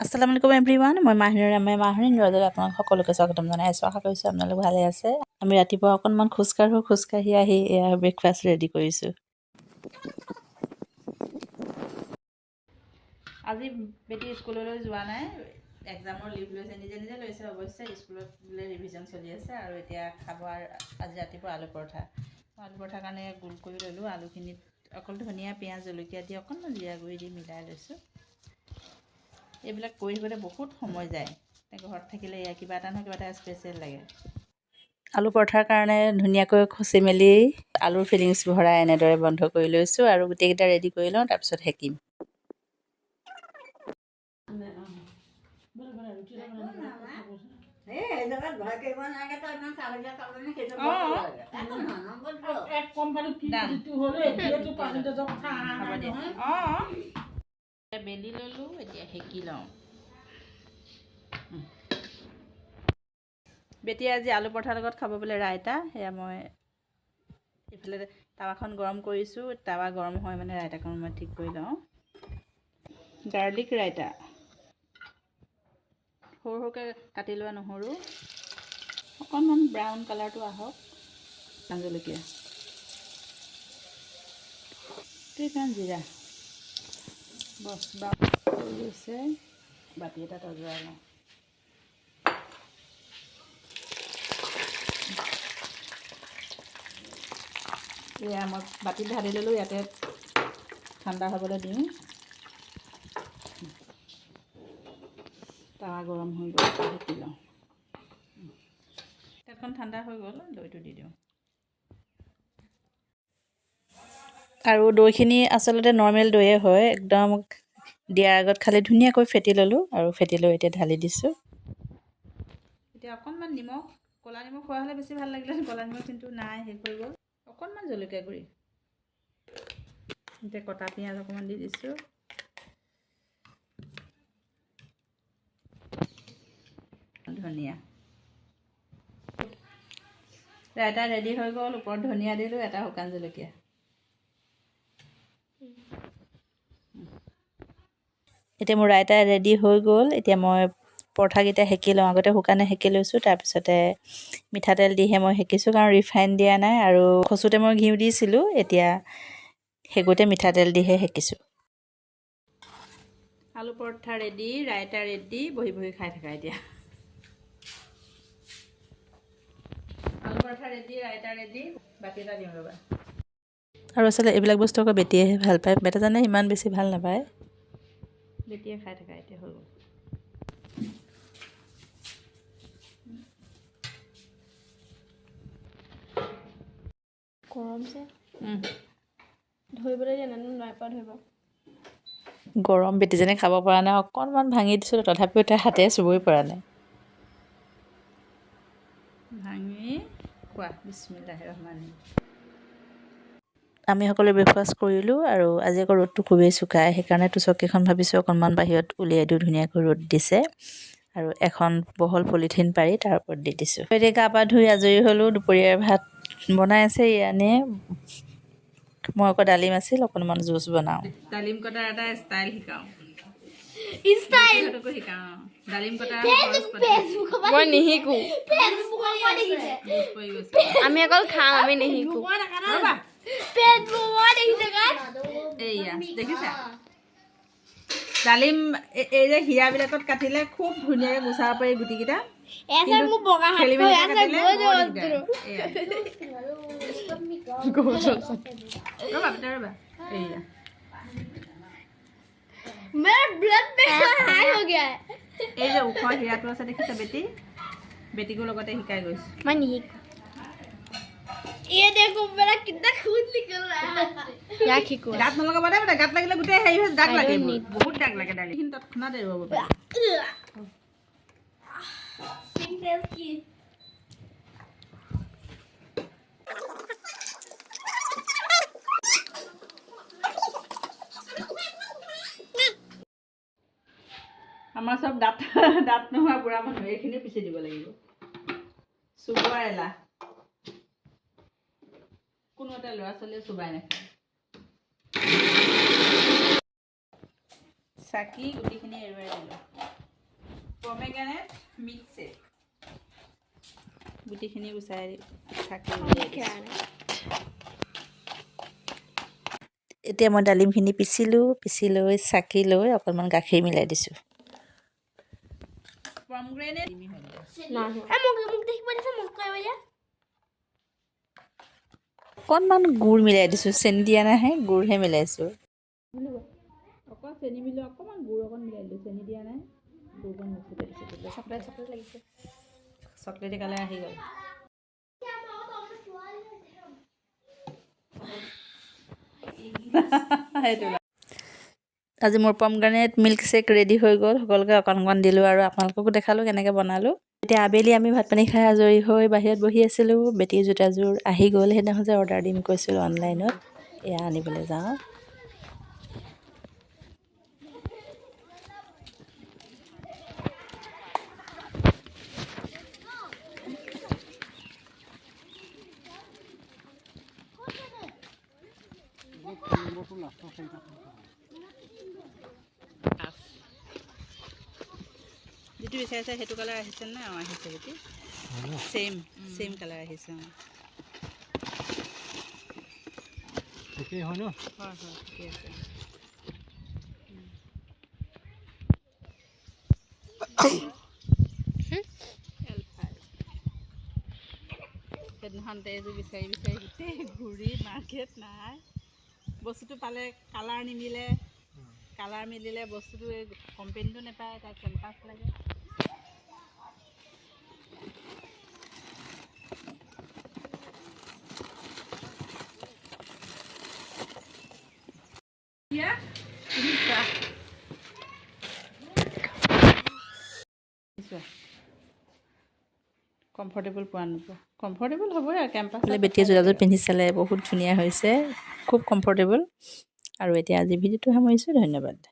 আসসালামু আলাইকুম এভৰিৱান মই মাহিনী ৰজলে আপোনালোক সকলোকে স্বাগতম জনাইছোঁ আশা কৰিছোঁ আপোনালোক ভালে আছে আমি ৰাতিপুৱা অকণমান খোজকাঢ়ি আহি ব্ৰেকফাষ্ট ৰেডি কৰিছোঁ আজি বেটি স্কুললৈ যোৱা নাই এক্সামৰ লিভ লৈছে নিজে নিজে লৈছে অৱশ্যে স্কুলত বোলে ৰিভিজন চলি আছে আৰু এতিয়া খাব আজি ৰাতিপুৱা আলু পৰঠাৰ কাৰণে গোল কৰি ল'লোঁ আলুখিনিত অকল ধনিয়া পিঁয়াজ জলকীয়া দি অকণমান জিৰা গুড়ি দি মিলাই লৈছোঁ এইবিলাক কৰি থাকোঁতে বহুত সময় যায় ঘৰত থাকিলে কিবা এটা নহয় কিবা এটা স্পেচিয়েল লাগে আলু পৰঠাৰ কাৰণে ধুনীয়াকৈ খচি মেলি আলুৰ ফিলিংছ ভৰাই এনেদৰে বন্ধ কৰি লৈছোঁ আৰু গোটেইকেইটা ৰেডি কৰি লওঁ তাৰপিছত সেকিম বেলি ল'লোঁ এতিয়া সেকি লওঁ বেটি আজি আলু পৰঠাৰ লগত খাব বোলে ৰাইতা সেয়া মই এইফালে টাৱাখন গৰম কৰিছোঁ টাৱা গৰম হয় মানে ৰাইতাখন মই ঠিক কৰি লওঁ গাৰ্লিক ৰাইতা সৰু সৰুকৈ কাটি লোৱা নহৰু অকণমান ব্ৰাউন কালাৰটো আহক জলকীয়া কেইটামান জিৰা বছ বা গৈছে বাতি এটাত অজৰাই লওঁ এয়া মই বাতিত ঢালি ল'লোঁ ইয়াতে ঠাণ্ডা হ'বলৈ দিওঁ টাৱা গৰম হৈ গ'ল সেকি লওঁ তাতখন ঠাণ্ডা হৈ গ'ল দৈটো দি দিওঁ আৰু দৈখিনি আচলতে নৰ্মেল দৈয়ে হয় একদম দিয়াৰ আগত খালি ধুনীয়াকৈ ফেটি ল'লোঁ আৰু ফেটি লৈ এতিয়া ঢালি দিছোঁ এতিয়া অকণমান নিমখ ক'লা নিমখ খোৱা হ'লে বেছি ভাল লাগিলে ক'লা নিমখ কিন্তু নাই শেষ হৈ গ'ল অকণমান জলকীয়া গুড়ি এতিয়া কটা পিঁয়াজ অকণমান দি দিছোঁ ধনিয়া ৰাইতা ৰেডি হৈ গ'ল ওপৰত ধনিয়া দিলোঁ এটা শুকান জলকীয়া এতিয়া মোৰ ৰাইতা ৰেডি হৈ গ'ল এতিয়া মই পৰঠাকেইটা সেকি লওঁ আগতে শুকানে সেকি লৈছোঁ তাৰপিছতে মিঠাতেল দিহে মই সেকিছোঁ কাৰণ ৰিফাইন দিয়া নাই আৰু খচোতে মই ঘিউ দিছিলোঁ এতিয়া সেকোতে মিঠাতেল দিহে সেকিছোঁ আলু পৰঠা ৰেডি ৰাইতা ৰেডি বহি বহি খাই থাকা এতিয়া আলু পৰঠা ৰেডি ৰাইতা ৰেডি বাতি এটা দিওঁ ৰ'বা আৰু আচলতে এইবিলাক বস্তু আকৌ বেটিয়েহে ভাল পায় বেটাজানে ইমান বেছি ভাল নাপায় বেটিয়ে খাই থাকা এতিয়া হৈ গ'ল গৰম যে ধৰিবলৈ দিয়া নাই পৰা ধৰিব গৰম বেটিজনী খাব পৰা নাই অকণমান ভাঙি দিছোঁ তথাপিও তাই হাতে চুবই পৰা নাই ভাঙি খোৱা বিস্মিল্লাহিৰ ৰহমানিৰ আমি সকলোৱে ব্ৰেকফাষ্ট কৰিলোঁ আৰু আজি আকৌ ৰ'দটো খুবেই চোকা সেইকাৰণে চকীখন ভাবিছোঁ অকণমান বাহিৰত উলিয়াই দিওঁ ধুনীয়াকৈ ৰ'দ দিছে আৰু এখন বহল পলিথিন পাৰি তাৰ ওপৰত দি দিছোঁ এতিয়া গা পা ধুই আজৰি হ'লোঁ দুপৰীয়াৰ ভাত বনাই আছে ইয়ানে মই আকৌ ডালিম আছিল অকণমান জুচ বনাওঁ ডালিম কটাৰ এটা ষ্টাইল শিকাওঁ ডালিম কটাৰ মই নিশিকো আমি অকল খাম আমি নিশিকো এইয়া দেখিছা ডালিম এই যে হিৰাবিলাকত কাটিলে খুব ধুনীয়াকৈ গুচাব পাৰি গুটিকেইটা এই যে ওখ হীৰাটো আছে দেখিছা বেটিকো লগতে শিকাই গৈছো মই নিশিকো ये देखो मेरा कितना खून निकल रहा है क्या खिको गात न लगाबा दे बेटा गात লাগিলে গুটে হেই দাগ লাগে বহুত দাগ লাগে ডালি হিন তৎক্ষণা দে ৰব সিনটেস কি আমাৰ সব দাঁত নোহোৱা বুঢ়া মানুহ এইখিনি পিছি দিব লাগিব চুবোৱা এলা কোনো এটা ল'ৰা ছোৱালীয়ে চুবাই নাখায় চাকি গুটিখিনি এৰুৱাই দিলোঁ পমেগ্ৰেনেট মিক্স গুটিখিনি গুচাই থাকি এতিয়া মই ডালিমখিনি পিচি লৈ চাকি লৈ অকণমান গাখীৰ মিলাই দিছোঁ পমেগ্ৰেনেট অকণমান গুড় মিলাই দিছোঁ চেনি দিয়া নাহে গুড়হে মিলাইছোঁ অকল চেনি মিলাই অকণমান গুড় অকণ মিলাই দিলোঁ চেনি দিয়া নাই গুড় অকণ মিক্সিতে দিছোঁ চকলেট লাগিছে চকলেটী কালাৰ আহি গ'ল সেইটো আজি মোৰ পমেগ্ৰেনেট মিল্ক শ্বেক ৰেডি হৈ গ'ল সকলোকে অকণ অকণ দিলোঁ আৰু আপোনালোককো দেখালোঁ কেনেকৈ বনালোঁ এতিয়া আবেলি আমি ভাত পানী খাই আজৰি হৈ বাহিৰত বহি আছিলোঁ বেটীৰ জোতাযোৰ আহি গ'ল সেইদিনাখন যে অৰ্ডাৰ দিম কৈছিলোঁ অনলাইনত এয়া আনিবলৈ যাওঁ যিটো বিচাৰিছে সেইটো কালাৰ আহিছে নে অঁ আহিছে বেটি চেম কালাৰ আহিছে ঠিকেই হয় ন হয় ঠিকেই আছে সেইদিনাখন এযোৰ বিচাৰি গোটেই ঘূৰি মাৰ্কেট নাই বস্তুটো পালে কালাৰ নিমিলে কালাৰ মিলিলে বস্তুটো কোম্পেনীটো নাপায় তাত কেম্পাছ লাগে কমফৰ্টেবল পোৱা নোপোৱা কমফৰ্টেবল হ'বই আৰু কেম্পাছ বেটীয়ে জোতাযোৰ পিন্ধি চালে বহুত ধুনীয়া হৈছে খুব কমফৰ্টেবল আৰু এতিয়া আজি ভিডিঅ'টো সামৰিছোঁ ধন্যবাদ